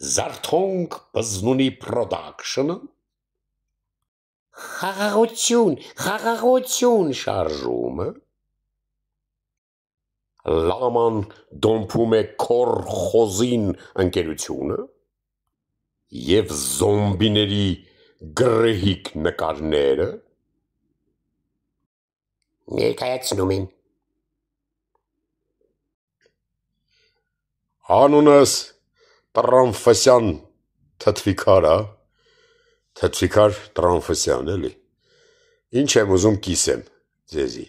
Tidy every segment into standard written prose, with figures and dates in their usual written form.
Զարթոնք բզնունի production-ը խաղաղություն շարժումը լաման դոմփում է քոր խոզին ընկերությունը և զոմբիների գրեհիկ նկարները ներկայացնում են Անունս Տրանֆասյան թթվիկար թթվիկար Տրանֆասյան էլի ինչ եմ ուզում կիսեմ ձեզի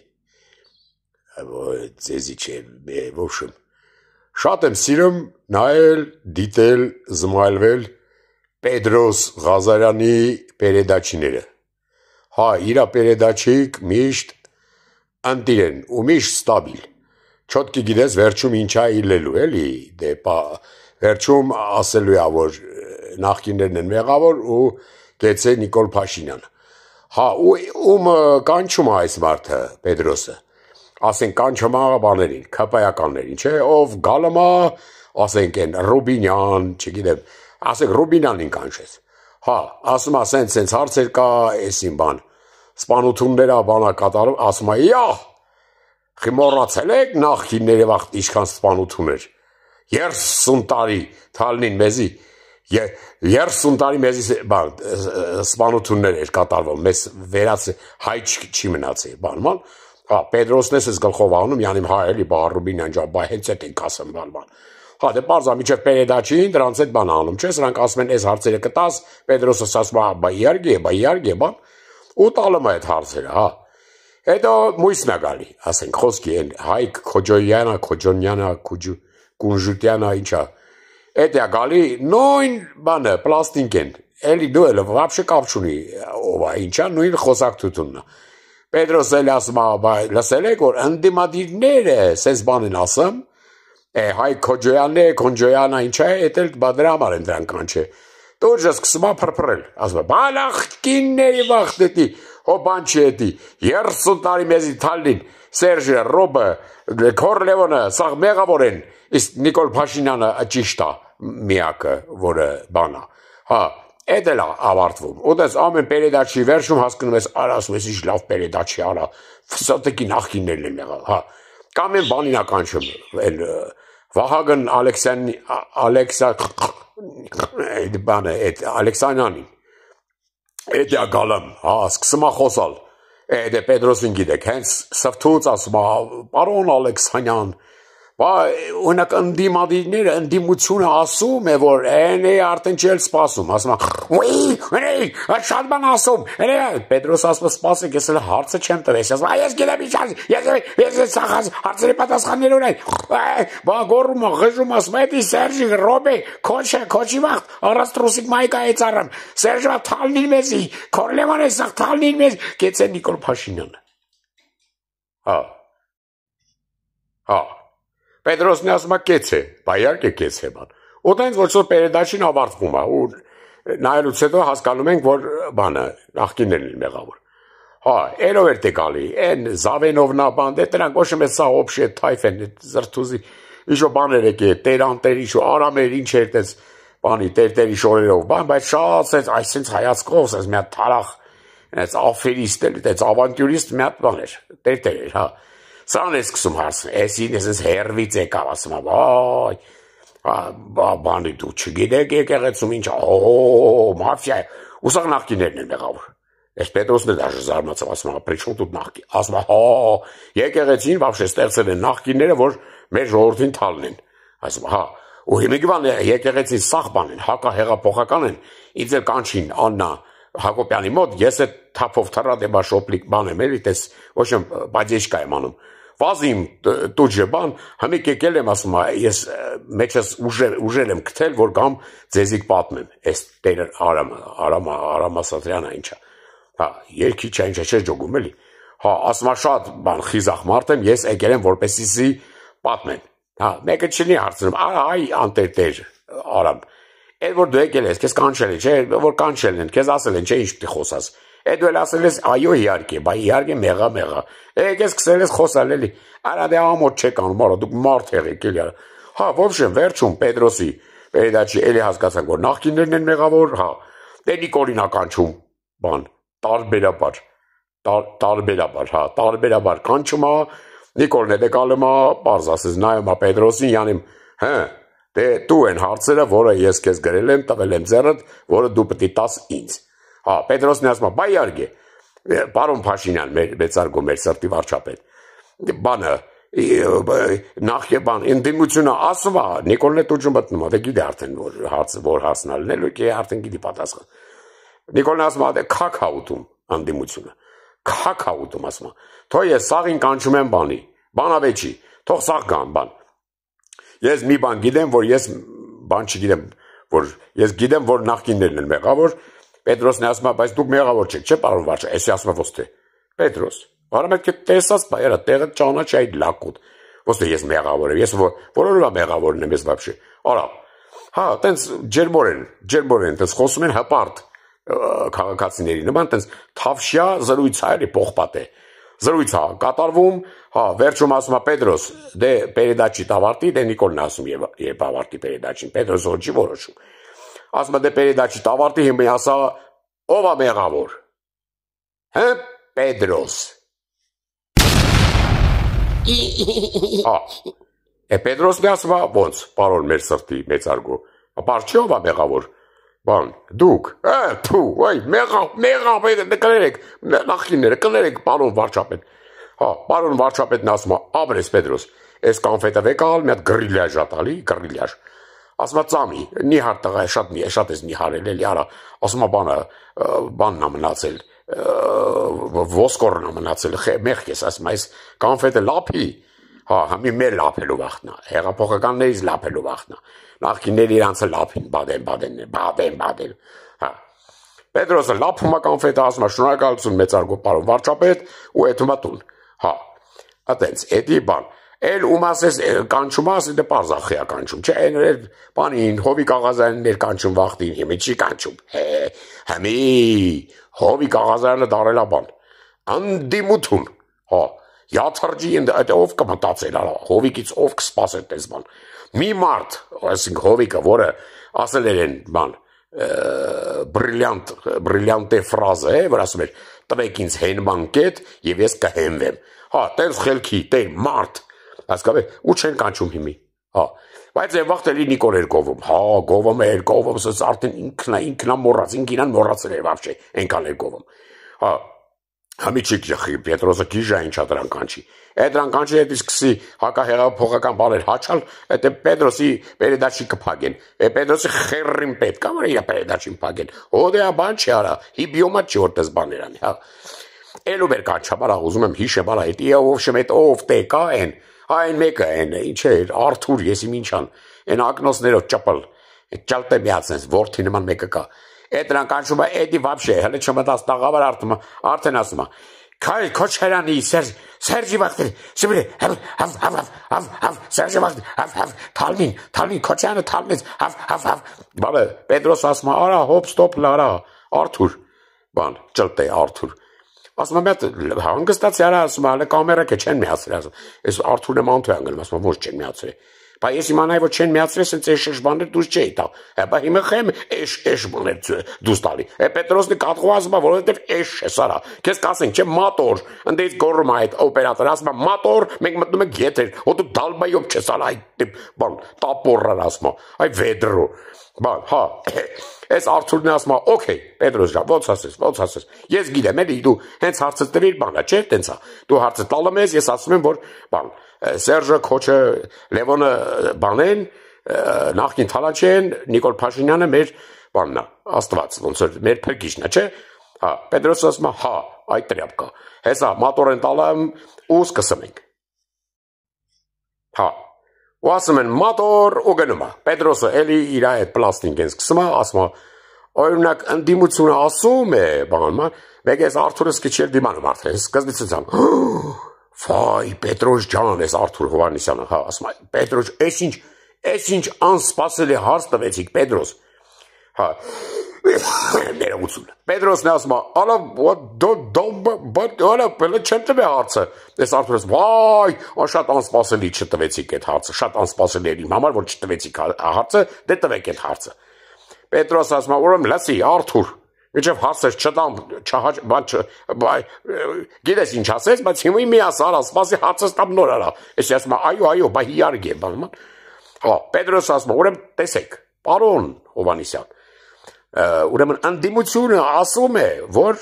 ձեզի չէ в общем շատ եմ սիրում նայել դիտել զմայլվել Պետրոս Ղազարյանի պերեդաչիները հա իրա պերեդաչիկ միշտ ընտիր են ու միշտ ստաբիլ չոտքի գիտես վերջում ինչա իլելու էլի դե վերջում ասելու է որ նախկիններն են մեղավոր ու գեցե Նիկոլ Փաշինյանը հա ում կանչում է այս մարդը Պետրոսը ասենք կանչում է բաներին քպայականներին չէ ով գալմա ասենք են Ռուբինյան չգիտեմ ասենք Ռուբինյանին կանչեց հա ասում է սենց հարցեր կա էսին բան սպանությունները բանա կատարում ասում է յա Խիմորացել եք նախկինների վաղտ ինչքան սպանություն էր 30 տարի թալնին մեզի 30 տարի մեզի սպանություններ էր կատարվում մեզ վերաց հայ չի մնացել բանման հա Պետրոսն էս գլխով անում յանի հայ էլի Ռուբինյան ջան բայ հենց այդ ենք ասում բանման հա դե բարձա միջև պերեդաչին դրանց այդ բան անում չէ սրանք ասում են այս հարցերը կտաս Պետրոսը ասում է բայ իարգե բան ու տալում է այդ հարցերը հա Հետո մույսն է գալի, ասենք խոսքի են Հայկ Քոջոնյանը, Կունժուտյանը, ինչա, էդ է գալի նույն բանը, պլաստինք են, էլի դու էլ վապշե կապ չունի ով է, ինչա, նույն խոսակցությունն է։ Պետրոս էլ ասում է, լսել եք, որ ընդդիմադիրները սենց բան են ասում, Հայկ Քոջոյանը, ինչա է, էդ էլ դրա համար են դրան կանչե։ Դուրջը սկսում է փրփրել, ասում է, բալախկինների վաղտ էտի, հո բան չի էտի, 30 տարի մեզի թալին, Սերժը, Ռոբը, Քորլևոնը, սաղ մեղավոր են, իսկ Նիկոլ Փաշինյանը ճիշտ է միակը, որը բանա, հա, էդ էլ ավարտվում, ուտես ամեն պերեդաչի վերջում հասկնում ես, արա ասում ես ինչ լավ պերեդաչի արա, վսատեկի նախկիններն են եղալ, հա, կամ են բանին ականչում, Վահագն Ալեքսանյանին, Էդ է գալեմ, հա, սկսում է խոսալ, դե Պետրոսին գիտեք, հենց սվթուց ասում է, պարոն Ալեքսանյան, ունակ ընդդիմադիրները ընդդիմությունը ասում է, որ է արդեն չել սպասում, ասում է, շատ բան ասում, Պետրոս ասում է, սպասեք, ես էլ հարցը չեմ տվես, ասում է, ես գիտեմ ինչ ես հարցերի պատասխաններ ունեն, գորում է, խժում ասում է, էդի Սերժի, Ռոբի, քոչի վաղտ, առած տրուսիկ մայկա է ծարեմ, Սերժը թալնին մեզի, Քորլևան է սաղ թալնին մեզ, կեցե Նիկոլ Փաշինյանը, հա, Պետրոսն ասում է կեց է, բայարկե կեց է բան, ուտենց ոչ որ պերեդաչին ավարտվում է, ու նայելուց հետո հասկանում ենք, որ բանը, նախկիններն են մեղավոր, հա, երով էր տե գալի, են Զավենովնա բան, դե տրանք ոչմ է սա օբշի է թայվ են, զրթուզի, իշո բաներ եկե, տերանտեր, իշո արամեր, ինչ էր տես, բանի, տերտերի շորերով, բան, բայց շատ սենց, այսենց հայացքով, սենց մի հատ թարախ, աֆերիստ էլ, ավանտյուրիստ մի հատ բան էր, տերտեր էր, հա, Սան է սկսում հարցն, էսին ես հերվից եկավ, ասում է, բանի դու չգիտեք եկեղեցում ինչ, մաֆիա է, ուսաղ նախկիներն են մեղավոր, ես Պետրոսն է դաժը զարմացավ, ասում է, պրիչում տուտ նախկին, ասում է, եկեղեցին վավշե ստեղծել են նախկինները, որ մեր ժողորդին թալն են, ասում է, ու հիմիկվան եկեղեցին սաղ բան են, հակա հեղափոխական են, ինձ էլ կանչին Աննա Հակոպյանի մոտ, ես է թափով թրատ եմ շոպլիկ բան եմ, էլի տես, ոչ եմ բաջեշկա եմ անում, Վազիմ տուջը բան, համիկ եկել եմ ասում, ես մեջս ուժել եմ կթել, որ գամ ձեզիկ պատմեմ, ես տեր Արամ Ասատրյանը ինչա, հա, երկի չա ինչա չէ ջոգում էլի, հա, ասում շատ բան խիզախ մարդ եմ, ես եկել եմ որպեսիսի պատմեմ, հա, մեկը չնի հարցնում, այ անտեր Արամ, Էդ որ դու եկել ես, քեզ կանչել են, չէ, որ կանչել են, քեզ ասել են, չէ, ինչ պիտի խոսաս։ Էդ դու էլ ասել ես, այո, իհարկե, բայ իհարկե մեղա։ Եկես սկսել ես խոսալ էլի։ Արա դե ամոթ չեք անում, արա դուք մարդ եղեք էլի։ Հա, ոբշեմ, վերջում Պետրոսի Պերեդաչի էլի հասկացանք, որ նախկիններն են մեղավոր, հա, դե Նիկոլին ականչում, բան, տարբերաբար, հա, տարբերաբար կանչում է, Նիկոլն է դեկալում է, պարզ ասես, նայում է Պետրոսին, յանիմ, հը, դե դու են հարցերը, որը ես քեզ գրել եմ, տվել եմ ձեռդ, որը դու պետք է տաս ինձ։ Հա, Պետրոսն ասում է, բայ արգե, պարոն Փաշինյան, մեծարգո մեր սրտի վարչապետ, բանը, նախ ընդդիմությունը ասում է, Նիկոլն է տուջում մտնում է, դե գիտի արդեն, որ հարցն ալնելու, արդեն գիտի պատասխան։ Նիկոլն ասում է, դե քաք հաուտում ընդդիմությունը, քաք հաուտում ասում է, թող ես սաղին կանչում եմ բանի, բանավեճի, թող սաղ գան բան։ Ես մի բան գիտեմ, որ ես բան չգիտեմ, որ ես գիտեմ, որ նախկիններն են մեղավոր, Պետրոսն ասում է, բայց դուք մեղավոր չեք, չէ՞ պարոն վարչապետ, էսի ասում է ոստե։ Պետրոս, բարամետ տեսած բայերը, տեղը ճանաչ այդ լակուտ։ Ոստե ես մեղավոր եմ, ես որովհետև մեղավորն եմ ես вообще։ Արա, հա, տենց ջերմորեն, տենց խոսում են հպարտ քաղաքացիների նման, տենց թավշյա զրույց է, էլի պողպատ է։ Զրույց է կատարվում, հա, վերջում ասում է Պետրոս, դե Պերեդաչի տավարտի, դե Նիկոլն ասում երբ ավարտի Պերեդաչին, Պետրոսը չի որոշում։ Ասում է դե Պերեդաչի տավարտի հիմա ասա ով է մեղավոր։ Հա, Պետրոս։ Հա, Պետրոսն ասում է ոնց, պարոն մեր սրտի մեծարգո, ապար չի ով է մեղավոր։ Բան, դուք, թու, այ, մեղավ, կներեք, նախկինները, կներեք, պարոն վարչապետ։ Հա, պարոն վարչապետն ասում է, ապրես Պետրոս, ես կանֆետը վեկալ, մի հատ գրիլյաժ ատալի, գրիլյաժ։ Ասում է ծամի, նիհար տղա, շատ ես նիհարել էլի, արա, ասում է բանն է մնացել, ոսկորն է մնացել, մեղք ես, ասում է, այս կանֆետը լափի, հա, համի մեր լափելու վախտնա, հեղափոխականներից լափելու վախտնա, նախկինների իրանցը լափին, բադեն, հա, Պետրոսը լափում է կանֆետը, ասում է, շնորհակալություն մեծարգո պարոն վարչապետ, ու էթում է տուն, հա, ատենց, էդի բան, էլ ում ասես կանչում ասի դե պարզախի է կանչում, չէ, այն բանին, Հովիկ Աղազարյանն էր կանչում վախտին, հիմի չի կանչում, համի, Հովիկ Աղազարյանը դարել է բան, ընդդիմություն, հա, յաթրջի այդ ով կմտածել, Հովիկից ով կսպասել տես բան, մի մարդ, այսինք Հովիկը, որը ասել էր են բան, բրիլյանտե ֆրազը է, որ ասում էր, տվեք ինձ հենման կետ և ես կհենվեմ, հա, տենց խելքի, տեր մարդ, հասկավ է, ու չեն կանչում հիմի, հա, բայց է վաղտ էլի Նիկոլ էր գովում, հա, գովում էր, սս արդեն ինքնա մորած, ինքինան մորացել էր վավշե, ենքան էր գովում, հա, համի չի կյխի, Պետրոսը կիժա ինչա դրան կանչի, է դրան կանչի հետ իսկսի հակահեղափոխական բաներ հաչալ, էդ է Պետրոսի Պերեդաչի կպագեն, է Պետրոսի խերրին պետք է, որ իր Պերեդաչին պագեն, հոդեա բան չի արա, հիբիոմատ չի որ տես բաներ անի, հա, էլու բեր կանչաբար ուզում եմ հիշեմ արա, հետ իով շմետ ով տե կա են, այն մեկը են, ինչ էր, Արթուր, ես իմ ինչան, են ակնոսներով ճպլ, ճալտե միացնես, որդի նման մեկը կա, էդ նրան կանչում է, էդի վաբշե, հլը չմտած տաղավար արդեն ասում է, քայլ, քոչերանի, Սերջի վաղտերի, սիբրի, Սերջի վաղտերի, թալմին, քոչյանը թալմից, բանը, Պետրոս ասում է, արա, հոպ, ստոպ, լարա, Արթուր, բան, ճլտե, Արթուր, ասում է, հանգստացի արա, ասում է, հլը կամերակ է չեն միացրել, ասում, ես Արթուրն եմ անթու է անգլում, ասում է, ոչ չեն միացրել, բա ես իմանայի, որ չեն միացրել, սենց էշ բաներ դուս չէի տալ, բա հիմա խեմ էշ բաներ դուս տալի, Պետրոսնի կատղու ասում է, որովհետև էշ է սարա, քեզ կասենք, չէ, մատոր, ընդից գորում է այդ օպերատոր, ասում է, մատոր, մենք մտնում ենք եթեր, հոտու դալբայով չես ալա, այդ բան, տապորրար ասում է, այ վեդրո, բան, հա, ես Արթուրն ասում է, օքեյ, Պետրոս ջան, ոնց ասես, ես գիտեմ, էլի դու հենց հարցը տվիր բանա, չէ, տենց է, դու հարցը տալում ես, ես ասում եմ, որ բան, Սերջը, Քոչը, Լևոնը բանեն, նախքին թալաչ են, Նիկոլ Փաշինյանը մեր բանն է, Աստված, ոնց որ մեր փրկիչն է, չէ, հա, Պետրոսը ասում է, հա, այդ տրյապկա, հեսա մատոր են տալամ ու սկսում ենք, հա, ու ասում են մատոր ու գնում է, Պետրոսը էլի իր այդ պլաստինք են սկսում է, ասում է, օրինակ ընդդիմությունը ասում է, բան, մեկ ես Արթուրը սկիչել դիմանում արդեն, սկզբից ցամ, Վայ, Պետրոս ջան, ես Արթուր Հովհաննիսյանը, հա, ասում է, Պետրոս, ես ինչ անսպասելի հարց տվեցիք, Պետրոս, հա, Ներողություն։ Պետրոսն ասում է, «Ալա դո բելը չեմ տվե հարցը»։ Ես Արթուրս, «Վայ, շատ անսպասելի չտվեցիք այդ հարցը, շատ անսպասելի էր իմ համար, որ չտվեցիք հարցը, դե տվեք այդ հարցը»։ Պետրոս ասում է, «Ուրեմն լսի, Արթուր, մինչև հարցը չտամ, գիտես ինչ ասես, բայց հիմա մի ասա, արա, սպասի հարցը տամ նոր արա»։ Ես ասում եմ, «Այո, բա իհարկե, բան»։ Հա, Պետրոս ասում է, «Ուրեմն տեսեք, պարոն Հովհաննիսյան, ուրեմն ընդդիմությունը ասում է, որ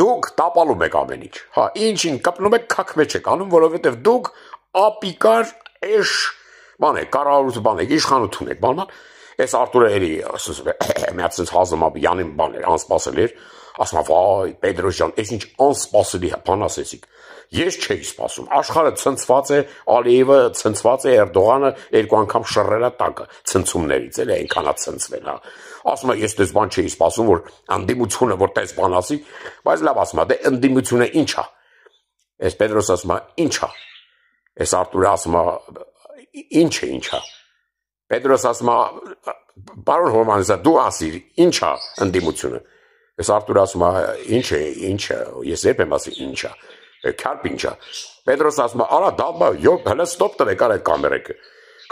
դուք տապալում եք ամեն ինչ, հա, ինչին կպնում եք, քաք մեջ եք անում, որովհետև դուք ապիկար էշ կառավարություն եք, իշխանություն եք, Ես Արթուրը էլի միած հազմապ յանին բան էր, անսպասելի էր, ասում է, «Վայ, Պետրոս ջան, այս ինչ անսպասելի բան ասեցիք, ես չէի սպասում, աշխարհը ցնցված է, Ալիևը ցնցված է, Էրդողանը երկու անգամ շռել է տակը ցնցումներից, էլի այնքանա ցնցվել, հա»։ Ասում է, «Ես դες բան չէի սպասում, որ ընդդիմությունը որ տես բան ասի, բայց լավ ասում է, դե ընդդիմությունը ինչ է»։ Ես Պետրոս ասում է, «Ինչ է»։ Ես Արթուրը ասում է, «Ինչ է»։ Պետրոս ասում է, «Պարոն Հովհաննիսյան, դու ասիր, ինչ է ընդդիմությունը»։ Ես Արթուրը ասում է, «Ինչ է, ես երբ եմ ասի ինչ է, քարպ ինչ է»։ Պետրոս ասում է, «Արա դալբա, հələ ստոպ տվեք արա այդ կամերակը»։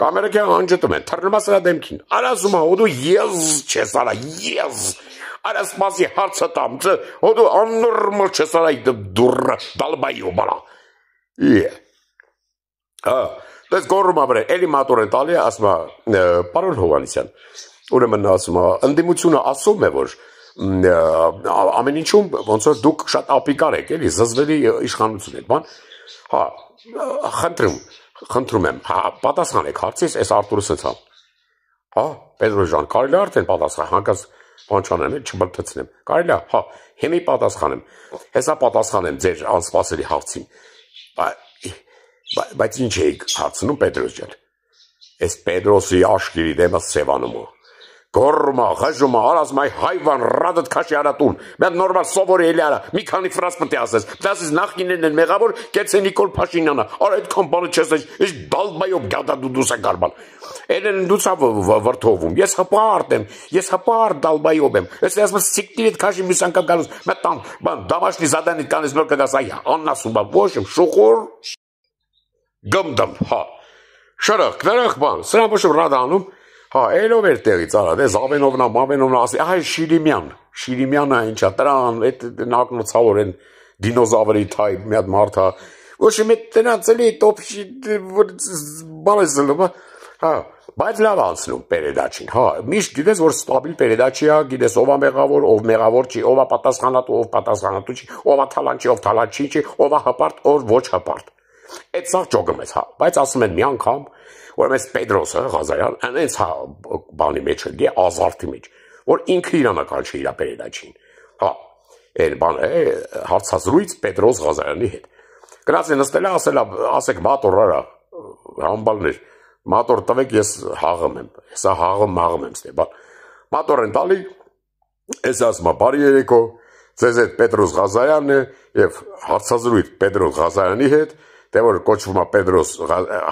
Կամերակը անջտում են, թռնում է սրա դեմքին։ Արա ասում է, «Դու ես չես արա, ես»։ Արա սպասի հարցը տամ, դու աննորմալ չես արա դուռ դալբայո բալա։ Դες գոռում ապրե, էլի մատոր են տալի, ասում է, «Պարոն Հովհաննիսյան, ուրեմն ասում է, ընդդիմությունը ասում է, որ ամեն ինչում ոնց որ դուք շատ ապիկար եք, էլի, զզվելի իշխանություն եք, հա, խնդրում եմ, հա, պատասխանեք հարցից, այս Արթուրը սենց հա, Պետրոս ջան, կարելի է արդեն պատասխան, հանկած բան չանեմ, չբլթցնեմ, կարելի է, հա, հիմի պատասխանեմ, հեսա պատասխանեմ ձեր անսպասելի հարցին, բայց ինչ էիք հարցնում Պետրոս ջան։ Այս Պետրոսի աշկիրի դեմը սևանում է։ Գոռում է, խժում է, ասում է, «Հայվան, ռադդ քաշի արատուն, մի նորմալ սովորի էլի արա, մի քանի ֆրազ պետք է ասես, դասից նախկիններն են մեղավոր, կեցե Նիկոլ Փաշինյանը, արա այդքան բանը չես, ինչ դալբայով գադադուդուս է գարբան։ Էլեն դուց վրթովում, ես հպարտ դալբայով եմ, ես ասում սիկտիրիդ քաշի մյուս անգամ գալուս, մտան, դամաշնի զադանիդ կանես նոր կգաս, այ աննասում բան, ոչ եմ, շուխոր գմդմ, հա, շրխ, սրան ոչ ռադանում, հա, էլով էր տեղից արա, դե Զավենովնա, ասի, այ Շիրիմյանը ինչա, տրան, էդ նակնոցավոր են դինոզավրի թայ, մի հատ մարդ, հա, ոչ եմ էդ տնած էլի, տոպշի, բալեսլում, հա, բայց լավ անցնում պերեդաչին, հա, միշտ գիտես, որ ստաբիլ պերեդաչի է, գիտես, ով է մեղավոր, ով մեղավոր չի, ով է պատասխանատու չի, ով է թալանչի, ով թալանչի չի, ով է հպարտ, ով ոչ հպարտ։ Այդ սաղ ճոգում ես, հա, բայց ասում են մի անգամ, որ մեզ Պետրոսը, Ղազարյան, այնց հա բանի մեջ է, ազարտի մեջ, որ ինքը իրանական չէ իր պերեդաչին, հա, այն բան է, հարցազրույց Պետրոս Ղազարյանի հետ։ Գնաց է նստել է, ասեք մատոր արա, համբալներ, մատոր տվեք, ես հաղում եմ, հեսա հաղում եմ ստե, մատոր են տալի, ես ասում է, բարի երեկո, ձեզ հետ Պետրոս Ղազարյանն է և հարցազրույց Պետրոս Ղազարյանի հետ, դե որ կոչվում է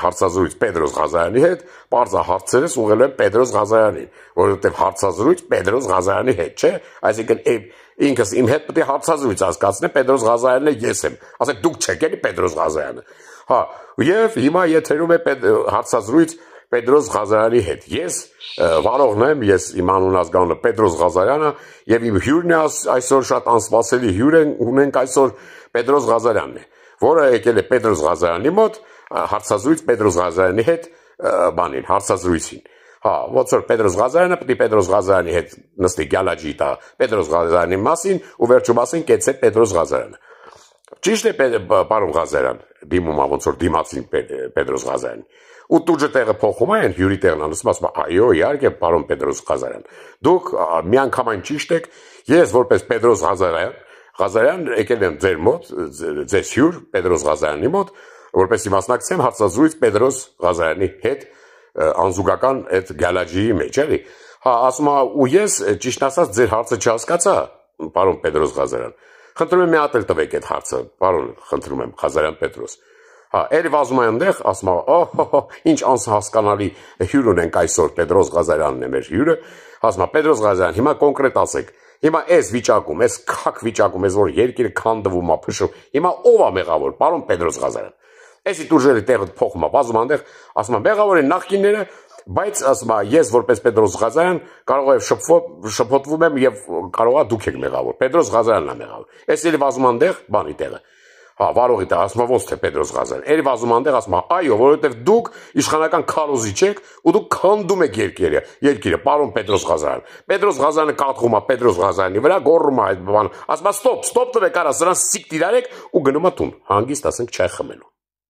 հարցազրույց Պետրոս Ղազարյանի հետ, պարզա հարցերս ուղղել եմ Պետրոս Ղազարյանին, որովհետև հարցազրույց Պետրոս Ղազարյանի հետ, չէ, այսինքն ինքս իմ հետ պետք է հարցազրույց հասկացնեմ, Պետրոս Ղազարյանն է ես եմ, ասեք դուք չեք էլի Պետրոս Ղազարյանը, հա, և հիմա եթերում է հարցազրույց Պետրոս Ղազարյանի հետ, ես վարողն եմ, ես իմ անուն ազգանունը Պետրոս Ղազարյանը և իմ հյուրն է այսօր շատ անսպասելի հյուր ունենք այսօր Պետրոս Ղազարյանն է, որը եկել է Պետրոս Ղազարյանի մոտ, հարցազրույց Պետրոս Ղազարյանի հետ բանին, հարցազրույցին, հա, ոնց որ Պետրոս Ղազարյանը պետք է Պետրոս Ղազարյանի հետ նստի գալաջի տա Պետրոս Ղազարյանի մասին ու վերջում ասին կեցե Պետրոս Ղազարյանը։ Ճիշտ է պարոն Ղազարյան, դիմում է ոնց որ դիմացին Պետրոս Ղազարյանին։ Ու տուժը տեղը փոխում են, հյուրի տեղն անցնում, ասում այո, իհարկե, պարոն Պետրոս Ղազարյան, դուք միանգամայն ճիշտ եք, ես որպես Պետրոս Ղազարյան եկել եմ ձեր մոտ, ձեզ հյուր Պետրոս Ղազարյանի մոտ, որպեսզի մասնակցեմ հարցազրույց Պետրոս Ղազարյանի հետ անզուգական այդ գալաջիի մեջ, էլի։ Հա, ասում է, ու ես ճիշտ ասած ձեր հարցը չհասկացա, պարոն Պետրոս Ղազարյան, խնդրում եմ մի հատ էլ տվեք այդ հարցը, պարոն, խնդրում եմ, Ղազարյան Պետրոս։ Հա, ելի վազում է այնտեղ, ասում է, օհո, ինչ անհասկանալի հյուր ունենք այսօր, Պետրոս Ղազարյանն է մեր հյուրը, ասում է, Պետրոս Ղազարյան, հիմա կոնկրետ ասեք, հիմա այս վիճակում, այս քաք վիճակում, այս որ երկիրը քանդվում է, փշում, հիմա ով է մեղավոր, պարոն Պետրոս Ղազարյան։ Էսի տուժերի տեղը փոխում է, վազում այնտեղ, ասում է, մեղավոր են նախկինները, բայց ասում է, ես որպես Պետրոս Ղազարյան կարող եմ շփոթվում եմ եւ կարող է դուք եք մեղավոր, Պետրոս Ղազարյանն է մեղավոր։ Էս էլի վազում այնտեղ, բանի տեղը։ Հա, վարողի տեղ, ասում է, ոնց թե Պետրոս Ղազարյան։ Էլի վազում այնտեղ, ասում է, այո, որովհետեւ դուք իշխանական քարոզիչ եք ու դուք քանդում եք երկիրը, պարոն Պետրոս Ղազարյան։ Պետրոս Ղազարյանը կատղում է Պետրոս Ղազարյանի վրա, գոռում է այդ բանը, ասում է, ստոպ, տվեք արա, սրանց սիկ տիրարեք ու գնում է տուն, հանգիստ ասենք չայ խմելու։